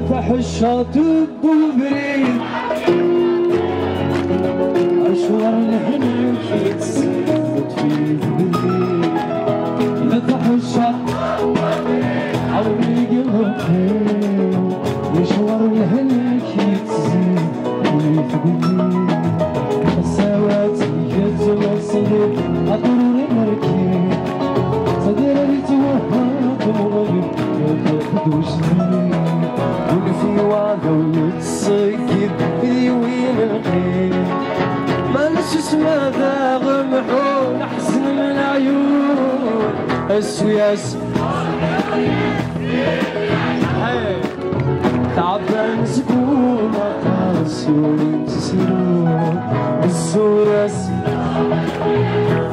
فتح الشاطئ بالبريد أشوار الهنك يتسلط فيه بالليل فتح الشاطئ عوري قلبي مشوار الهنك يتسلط فيه بالليل السوات يتوصل أضروري مركي صدري توهات مغيب يتخدوش وقفي وعدة ويتسكب يوين الخير مالش اسمه ذا غمحون أحزن من العيون السوياس تعبان سكون قاسي وينتسرون السوياس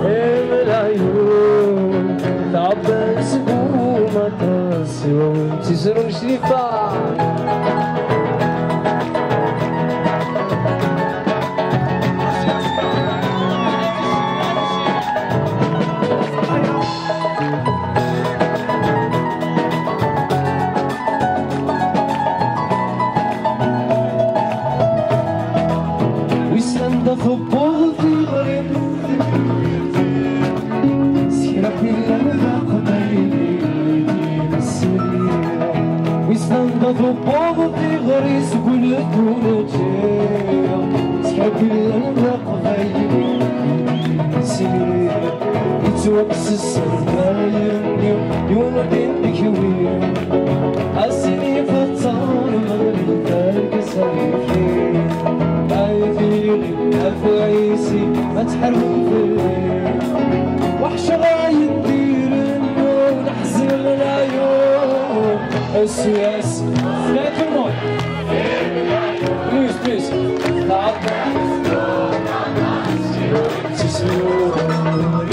من العيون تعبان سكون قاسي وينتسرون شريفة فوق في غريب سيرة كلها ذاق طريقي السريرة ويستنضف فوق في غريب كل كونتير سيرة كلها ذاق طريقي السريرة يتوكس السرير يوم بينك وين أسني فطار مغرب تارك سريفين عيسي ما تحرم فيه وحش غاية ندير النور نحزن العيون السويس لا تموت بليز بليز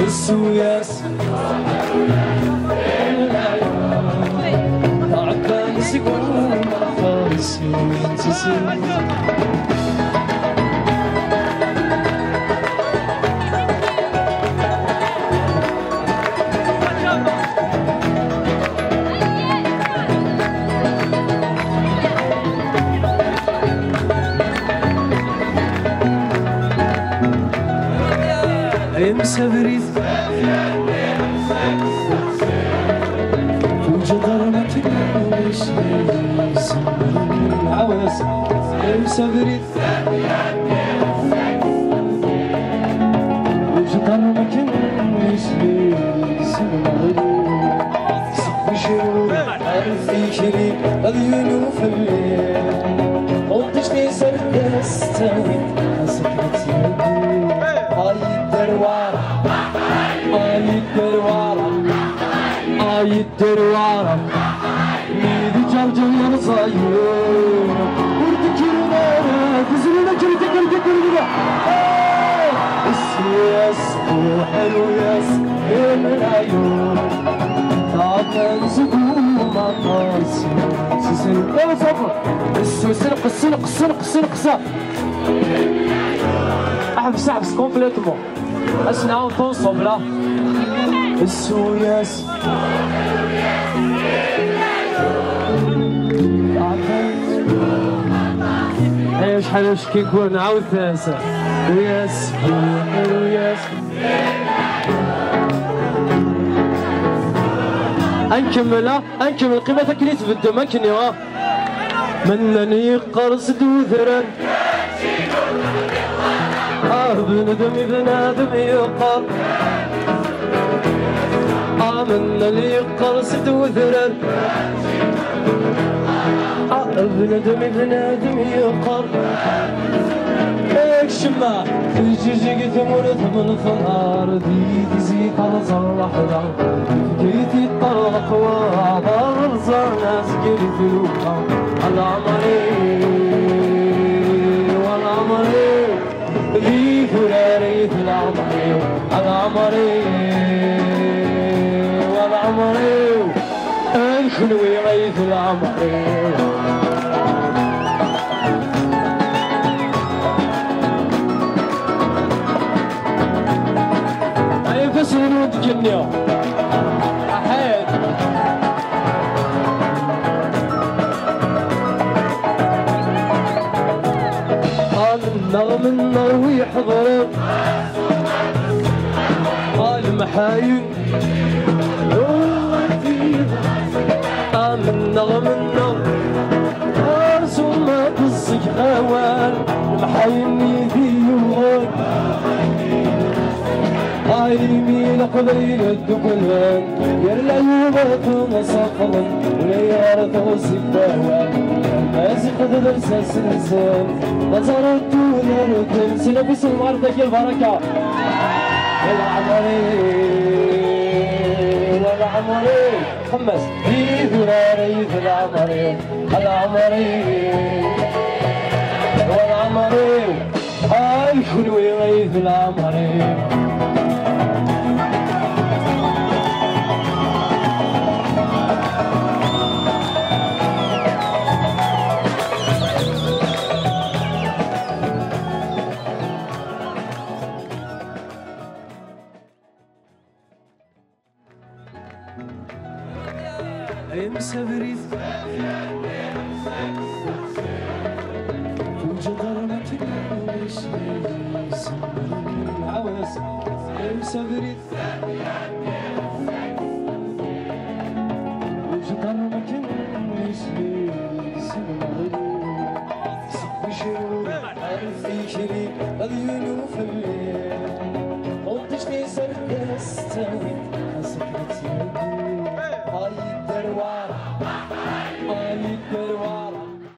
السويس تعبان سكون فارسي وانتسي مسافرين وجدر ما تقولش عاود مسافرين وجدر ما كنش صفي شهور عرفي شريك اليوم في الليل قلتش لي سرد استوي حسكت يدي الدروارة ميدي جرجر صاير وردك الماء تزرنا كرتك كرتك السياس وحلو ياس من العيون تعبان سكون ما قاسي سيسن يلا صفر السنق السنق السنق السنق السنق احبس كومبليتمون اسمعوا تنصب لا السوياس ايوا شحال كي نكون نعاود ثالثة وياس وياس انكمل قيمة كليت بالدم انكني منني قرص دوذرا بنادم يقر منني قرص دوذرا بنادم يقر شما الجيجي ثمرت من فنهار ديدي زيت على صرح دار كيتي الطرق وعبر زار ناس قريت لوكا والعمري ذي فراري في العمري والعمري الخلوي غيث العمري سنود جنيو أحد نروي حضرة المحاين منا ثم قصك غوال المحاين يديون عايمين قبيل الدقلان يرلا يباتون صفلا وليارة وسباوان أزق درس السلسان نظرت ونرد سنبس المعرضة البركة والعمري خمس في ذراري في العمري والعمري كل ويغيث العمري مسافرين وجدار ما تنسيش عاوز مسافرين وجدار ما تنسيش صبي شهور عارف في شريك اليوم في الليل